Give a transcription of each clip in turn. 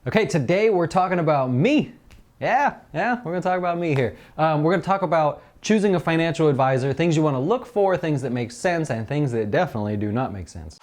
Okay, today we're talking about me. Yeah, we're gonna talk about me here. We're gonna talk about choosing a financial advisor, things you wanna look for, things that make sense, and things that definitely do not make sense.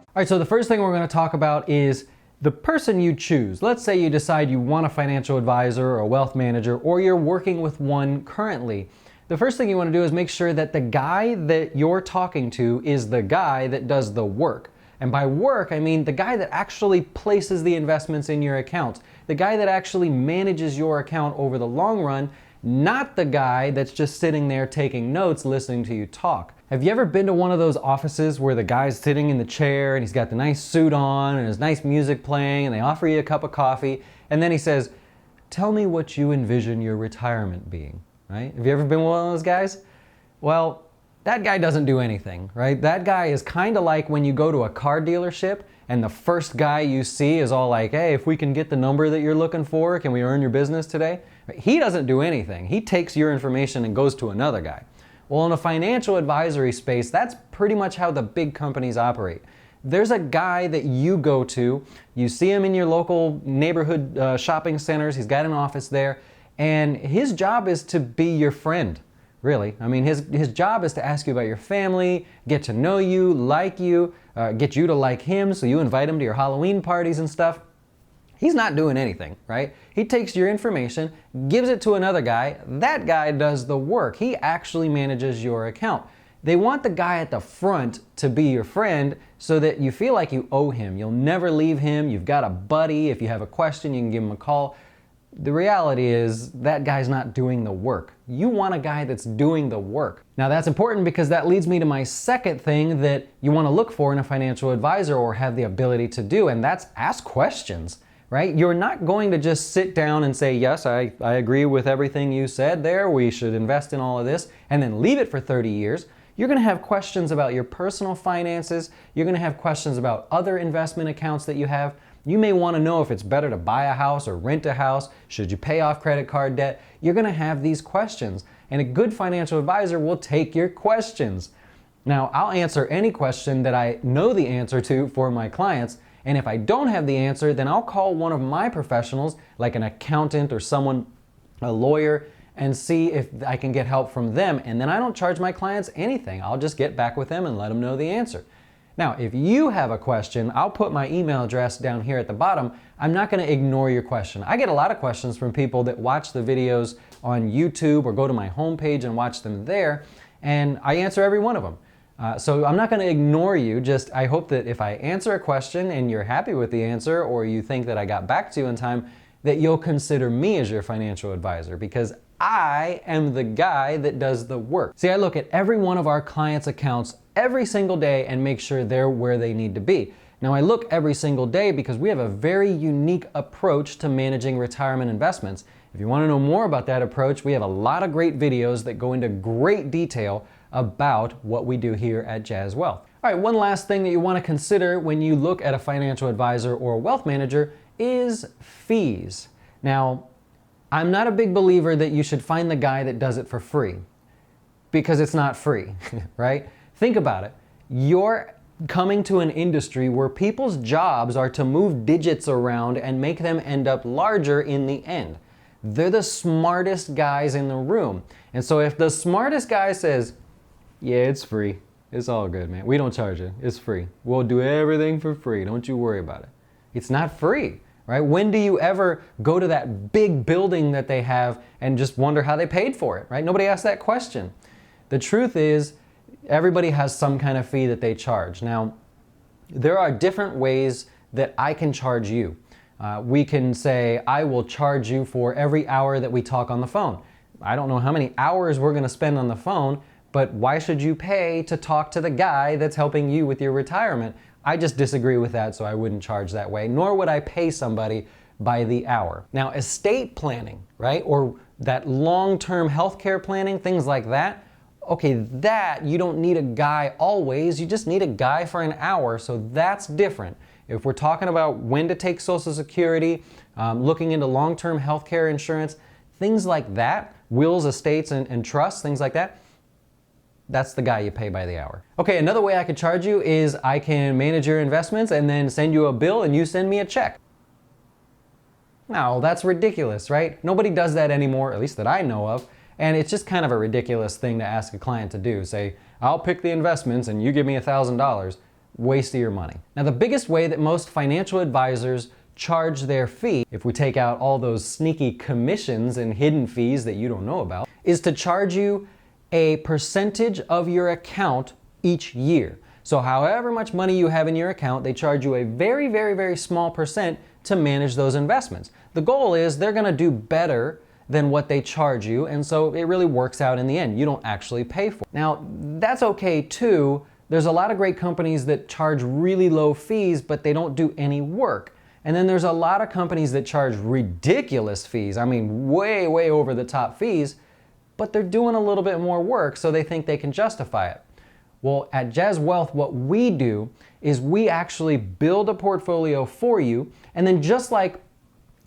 All right, so the first thing we're gonna talk about is the person you choose. Let's say you decide you want a financial advisor or a wealth manager, or you're working with one currently. The first thing you want to do is make sure that the guy that you're talking to is the guy that does the work. And by work, I mean the guy that actually places the investments in your account, the guy that actually manages your account over the long run, not the guy that's just sitting there taking notes, listening to you talk. Have you ever been to one of those offices where the guy's sitting in the chair and he's got the nice suit on and his nice music playing and they offer you a cup of coffee and then he says, "Tell me what you envision your retirement being," right? Have you ever been one of those guys? Well, that guy doesn't do anything, right? That guy is kind of like when you go to a car dealership and the first guy you see is all like, "Hey, if we can get the number that you're looking for, can we earn your business today?" He doesn't do anything. He takes your information and goes to another guy. Well, in a financial advisory space, that's pretty much how the big companies operate. There's a guy that you go to, you see him in your local neighborhood shopping centers, he's got an office there, and his job is to be your friend, really. I mean, his job is to ask you about your family, get to know you, get you to like him, so you invite him to your Halloween parties and stuff. He's not doing anything, right? He takes your information, gives it to another guy. That guy does the work. He actually manages your account. They want the guy at the front to be your friend so that you feel like you owe him. You'll never leave him. You've got a buddy. If you have a question, you can give him a call. The reality is that guy's not doing the work. You want a guy that's doing the work. Now that's important because that leads me to my second thing that you want to look for in a financial advisor or have the ability to do, and that's ask questions. Right? You're not going to just sit down and say, "Yes, I agree with everything you said there. We should invest in all of this," and then leave it for 30 years. You're going to have questions about your personal finances. You're going to have questions about other investment accounts that you have. You may want to know if it's better to buy a house or rent a house. Should you pay off credit card debt? You're going to have these questions, and a good financial advisor will take your questions. Now, I'll answer any question that I know the answer to for my clients. And if I don't have the answer, then I'll call one of my professionals, like an accountant or someone, a lawyer, and see if I can get help from them. And then I don't charge my clients anything. I'll just get back with them and let them know the answer. Now, if you have a question, I'll put my email address down here at the bottom. I'm not going to ignore your question. I get a lot of questions from people that watch the videos on YouTube or go to my homepage and watch them there, and I answer every one of them. So I'm not going to ignore you, just I hope that if I answer a question and you're happy with the answer or you think that I got back to you in time, that you'll consider me as your financial advisor because I am the guy that does the work. See, I look at every one of our clients' accounts every single day and make sure they're where they need to be. Now I look every single day because we have a very unique approach to managing retirement investments. If you want to know more about that approach, we have a lot of great videos that go into great detail about what we do here at Jazz Wealth. All right, one last thing that you want to consider when you look at a financial advisor or a wealth manager is fees. Now, I'm not a big believer that you should find the guy that does it for free because it's not free, right? Think about it. You're coming to an industry where people's jobs are to move digits around and make them end up larger in the end. They're the smartest guys in the room. And so if the smartest guy says, "Yeah, it's free. It's all good, man. We don't charge you. It's free. We'll do everything for free. Don't you worry about it." It's not free, right? When do you ever go to that big building that they have and just wonder how they paid for it, right? Nobody asks that question. The truth is, everybody has some kind of fee that they charge. Now, there are different ways that I can charge you. We can say, I will charge you for every hour that we talk on the phone. I don't know how many hours we're going to spend on the phone, but why should you pay to talk to the guy that's helping you with your retirement? I just disagree with that, so I wouldn't charge that way, nor would I pay somebody by the hour. Now, estate planning, right, or that long-term healthcare planning, things like that, okay, that you don't need a guy always, you just need a guy for an hour, so that's different. If we're talking about when to take Social Security, looking into long-term healthcare insurance, things like that, wills, estates, and trusts, things like that, that's the guy you pay by the hour. Okay, another way I could charge you is I can manage your investments and then send you a bill and you send me a check. No, that's ridiculous, right? Nobody does that anymore, at least that I know of. And it's just kind of a ridiculous thing to ask a client to do. Say, I'll pick the investments and you give me $1,000. Waste of your money. Now, the biggest way that most financial advisors charge their fee, if we take out all those sneaky commissions and hidden fees that you don't know about, is to charge you a percentage of your account each year. So however much money you have in your account, they charge you a very, very, very small percent to manage those investments. The goal is they're gonna do better than what they charge you, and so it really works out in the end. You don't actually pay for it. Now, that's okay too. There's a lot of great companies that charge really low fees, but they don't do any work. And then there's a lot of companies that charge ridiculous fees. I mean, way, way over the top fees, but they're doing a little bit more work, so they think they can justify it. Well, at Jazz Wealth, what we do is we actually build a portfolio for you, and then just like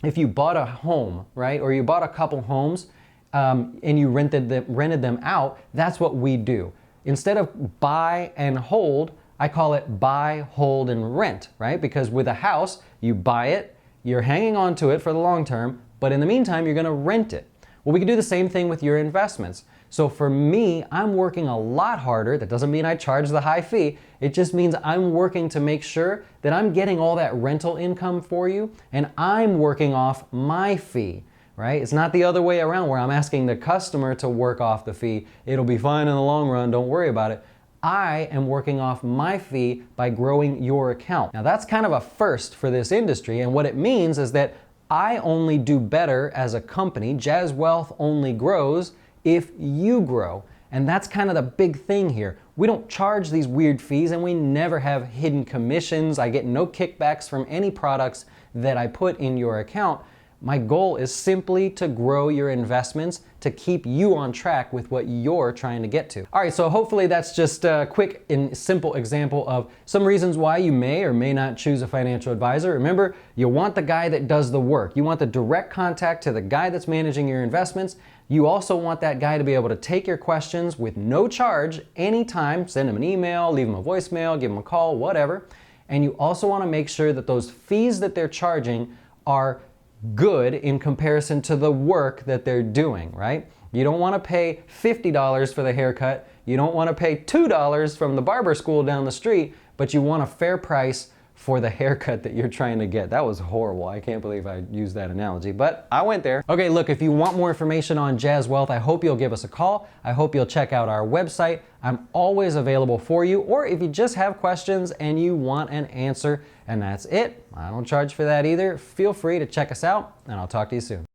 if you bought a home, right, or you bought a couple homes and you rented them out, that's what we do. Instead of buy and hold, I call it buy, hold, and rent, right? Because with a house, you buy it, you're hanging on to it for the long term, but in the meantime, you're gonna rent it. Well, we can do the same thing with your investments. So for me, I'm working a lot harder. That doesn't mean I charge the high fee. It just means I'm working to make sure that I'm getting all that rental income for you, and I'm working off my fee, right? It's not the other way around where I'm asking the customer to work off the fee. It'll be fine in the long run, don't worry about it. I am working off my fee by growing your account. Now that's kind of a first for this industry, and what it means is that I only do better as a company. Jazz Wealth only grows if you grow. And that's kind of the big thing here. We don't charge these weird fees and we never have hidden commissions. I get no kickbacks from any products that I put in your account. My goal is simply to grow your investments to keep you on track with what you're trying to get to. All right, so hopefully that's just a quick and simple example of some reasons why you may or may not choose a financial advisor. Remember, you want the guy that does the work. You want the direct contact to the guy that's managing your investments. You also want that guy to be able to take your questions with no charge anytime. Send him an email, leave him a voicemail, give him a call, whatever. And you also want to make sure that those fees that they're charging are good in comparison to the work that they're doing, right? You don't want to pay $50 for the haircut. You don't want to pay $2 from the barber school down the street, but you want a fair price for the haircut that you're trying to get. That was horrible. I can't believe I used that analogy, but I went there. Okay, look, if you want more information on Jazz Wealth, I hope you'll give us a call. I hope you'll check out our website. I'm always available for you, or if you just have questions and you want an answer, and that's it. I don't charge for that either. Feel free to check us out, and I'll talk to you soon.